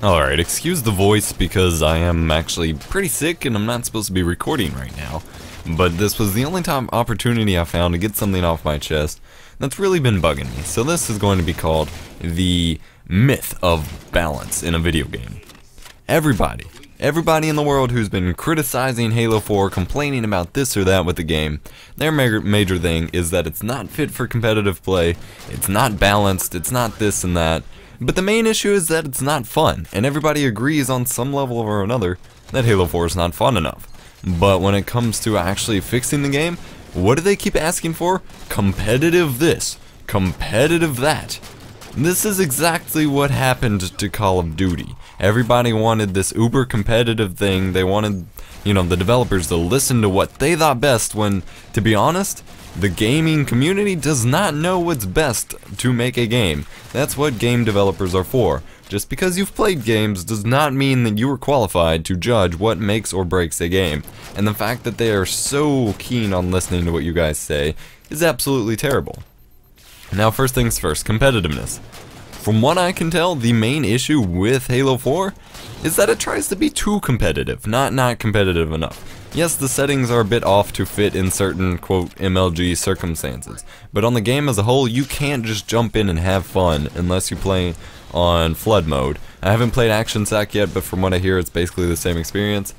Alright, excuse the voice because I am actually pretty sick and I'm not supposed to be recording right now. But this was the only opportunity I found to get something off my chest that's really been bugging me. So this is going to be called the myth of balance in a video game. Everybody in the world who's been criticizing Halo 4, complaining about this or that with the game, their major thing is that it's not fit for competitive play, it's not balanced, it's not this and that. But the main issue is that it's not fun, and everybody agrees on some level or another that Halo 4 is not fun enough. But when it comes to actually fixing the game, what do they keep asking for? Competitive this, competitive that. This is exactly what happened to Call of Duty. Everybody wanted this uber competitive thing. They wanted, the developers to listen to what they thought best when, to be honest, the gaming community does not know what's best to make a game. That's what game developers are for. Just because you've played games does not mean that you are qualified to judge what makes or breaks a game. And the fact that they are so keen on listening to what you guys say is absolutely terrible. Now, first things first, competitiveness. From what I can tell, the main issue with Halo 4 is that it tries to be too competitive, not competitive enough. Yes, the settings are a bit off to fit in certain, quote, MLG circumstances, but on the game as a whole, you can't just jump in and have fun unless you play on Flood mode. I haven't played Action Sack yet, but from what I hear, it's basically the same experience.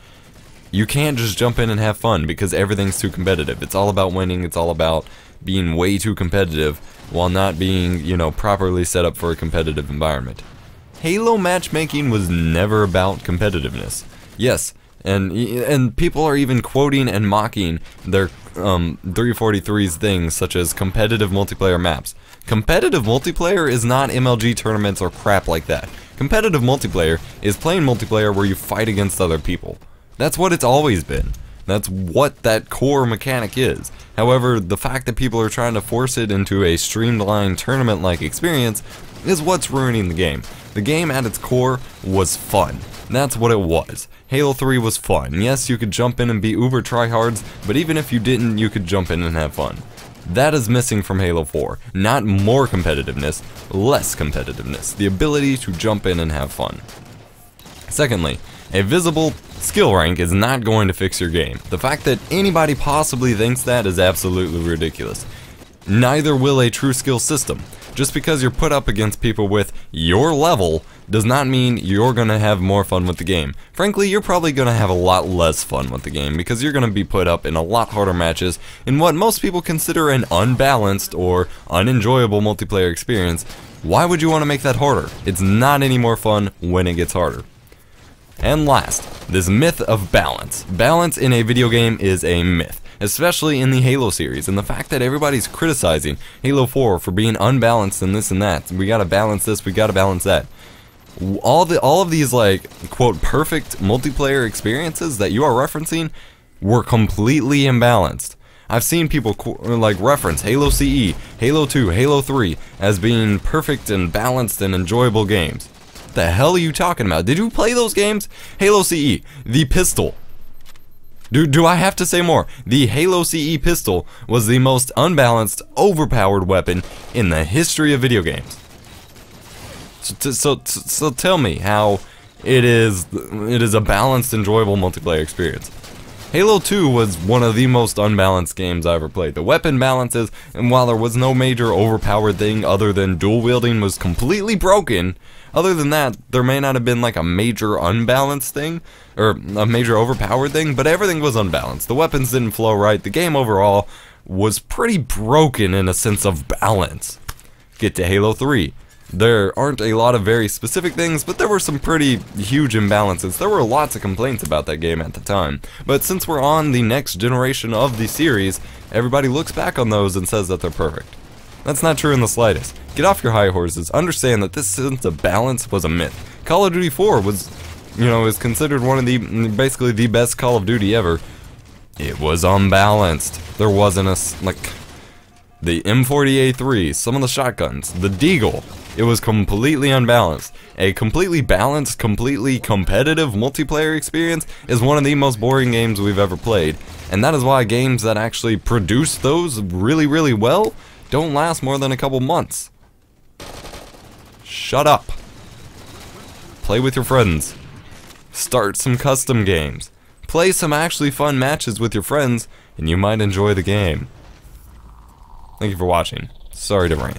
You can't just jump in and have fun because everything's too competitive. It's all about winning, it's all about being way too competitive while not being, properly set up for a competitive environment. Halo matchmaking was never about competitiveness. Yes, and people are even quoting and mocking their 343's things such as competitive multiplayer maps. Competitive multiplayer is not MLG tournaments or crap like that. Competitive multiplayer is playing multiplayer where you fight against other people. That's what it's always been. That's what that core mechanic is. However, the fact that people are trying to force it into a streamlined tournament-like experience is what's ruining the game. The game at its core was fun. That's what it was. Halo 3 was fun. Yes, you could jump in and be uber tryhards, but even if you didn't, you could jump in and have fun. That is missing from Halo 4. Not more competitiveness, less competitiveness. The ability to jump in and have fun. Secondly, a visible skill rank is not going to fix your game. The fact that anybody possibly thinks that is absolutely ridiculous. Neither will a true skill system. Just because you're put up against people with your level does not mean you're going to have more fun with the game. Frankly, you're probably going to have a lot less fun with the game because you're going to be put up in a lot harder matches in what most people consider an unbalanced or unenjoyable multiplayer experience. Why would you want to make that harder? It's not any more fun when it gets harder. And last, this myth of balance. Balance in a video game is a myth, especially in the Halo series, and the fact that everybody's criticizing Halo 4 for being unbalanced and this and that. We gotta balance this, we gotta balance that. All of these, quote, perfect multiplayer experiences that you are referencing were completely imbalanced. I've seen people reference Halo CE, Halo 2, Halo 3 as being perfect and balanced and enjoyable games. What the hell are you talking about? Did you play those games? Halo CE, the pistol. Do I have to say more? The Halo CE pistol was the most unbalanced, overpowered weapon in the history of video games. So tell me how it is a balanced, enjoyable multiplayer experience. Halo 2 was one of the most unbalanced games I ever played. The weapon balances, and while there was no major overpowered thing other than dual wielding was completely broken, other than that, there may not have been a major unbalanced thing, or a major overpowered thing, but everything was unbalanced. The weapons didn't flow right. The game overall was pretty broken in a sense of balance. Get to Halo 3. There aren't a lot of very specific things, but there were some pretty huge imbalances. There were lots of complaints about that game at the time. But since we're on the next generation of the series, everybody looks back on those and says that they're perfect. That's not true in the slightest. Get off your high horses. Understand that this sense of balance was a myth. Call of Duty 4 was, is considered one of basically the best Call of Duty ever. It was unbalanced. There wasn't the M40A3, some of the shotguns, the Deagle. It was completely unbalanced. A completely balanced, completely competitive multiplayer experience is one of the most boring games we've ever played. And that is why games that actually produce those really, really well don't last more than a couple months. Shut up. Play with your friends. Start some custom games. Play some actually fun matches with your friends, and you might enjoy the game. Thank you for watching. Sorry to rant.